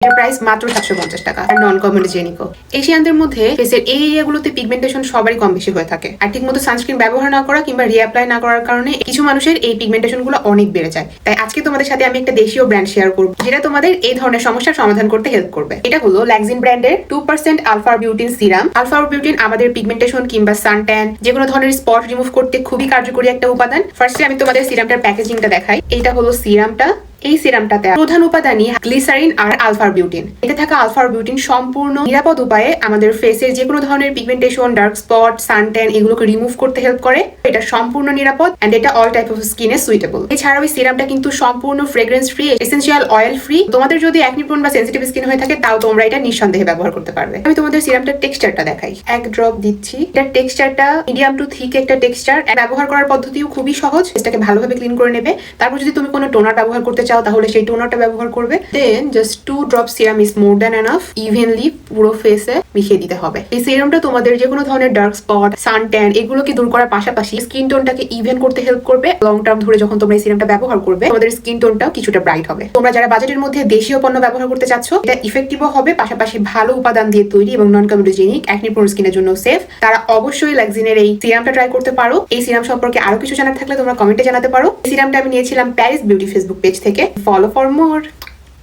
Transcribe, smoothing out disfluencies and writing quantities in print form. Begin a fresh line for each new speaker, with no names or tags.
এটার প্রাইস মাত্র 750 টাকা আর নন কমিউনিজেনিকও। এশিয়ানদের মধ্যে ফেসের এই এরিয়াগুলোতে পিগমেন্টেশন সবারই কম বেশি হয়ে থাকে, আর ঠিক মতো সানস্ক্রিন ব্যবহার না করা কিংবা রিঅ্যাপ্লাই না করার কারণে কিছু মানুষের এই পিগমেন্টেশন গুলো অনেক বেড়ে যায়। তাই আজকে তোমাদের সাথে আমি একটা দেশীয় ব্র্যান্ড শেয়ার করবো যেটা তোমাদের এই ধরনের সমস্যার সমাধান করতে হেল্প করবে। এটা হলো ল্যাক্সিন ব্র্যান্ডের 2% আলফা বিউটিন সিরাম। আলফা বিউটিন আমাদের পিগমেন্টেশন কিংবা সানট্যান যে কোনো ধরনের স্পট রিমুভ করতে খুবই কার্যকরী একটা উপাদান। ফার্স্টে আমি তোমাদের সিরামটার প্যাকেজিংটা দেখাই। এইটা হলো সিরামটা। এই সিরামটাতে প্রধান উপাদানই গ্লিসারিন আর আলফা বিউটিন। এতে থাকা আলফা বিউটিন সম্পূর্ণ নিরাপদ উপায়ে আমাদের ফেসের যে কোনো ধরনের পিগমেন্টেশন, ডার্ক স্পট, সানট্যান এগুলোকে রিমুভ করতে হেল্প করে। এটা সম্পূর্ণ নিরাপদ এন্ড এটা অল টাইপ অফ স্কিনে সুইটেবল। এছাড়াও এই সিরামটা কিন্তু সম্পূর্ণ fragrance free, essential oil free. তোমাদের যদি একনি প্রোন বা সেনসিটিভ স্কিন হয়ে থাকে তাও তোমরা এটা নিঃসন্দেহে ব্যবহার করতে পারবে। আমি তোমাদের সিরামটার টেক্সচারটা দেখাই। এক ড্রপ দিচ্ছি। এটার টেক্সচারটা মিডিয়াম টু থিক একটা টেক্সচার। ব্যবহার করার পদ্ধতিও খুবই সহজ। এটাকে ভালোভাবে ক্লিন করে নেবে। তারপর যদি তুমি কোনো টোনার ব্যবহার করতে চাও তাহলে সেই টোনারটা ব্যবহার করবে। Then just 2 drop serum is more than enough. Evenly পুরো ফেসে মিশিয়ে দিতে হবে। এই সিরামটা তোমাদের যে কোনো ধরনের ডার্ক স্পট, সানট্যান এগুলোকে দূর করার পাশাপাশি স্কিন টোনটাকে ইভেন করতে হেল্প করবে। লং টার্ম ধরে যখন তোমরা এই সিরামটা ব্যবহার করবে তোমাদের স্কিন টোনটাও কিছুটা ব্রাইট হবে। তোমরা যারা বাজেটের মধ্যে দেশীয় পণ্য ব্যবহার করতে চাচ্ছ, এটা ইফেক্টিভও হবে, পাশাপাশি ভালো উপাদান দিয়ে তৈরি এবং নন কমিউনিজেনিক, একনি প্রোন স্কিনের জন্য সেফ, তারা অবশ্যই ল্যাক্সিনের এই সিরামটা ট্রাই করতে পারো। এই সিরাম সম্পর্কে আরো কিছু জানার থাকলে তোমরা কমেন্টে জানাতে পারো। এই সিরামটা আমি নিয়েছিলাম প্যারিস বিউটি ফেসবুক পেজ থেকে। Follow for more.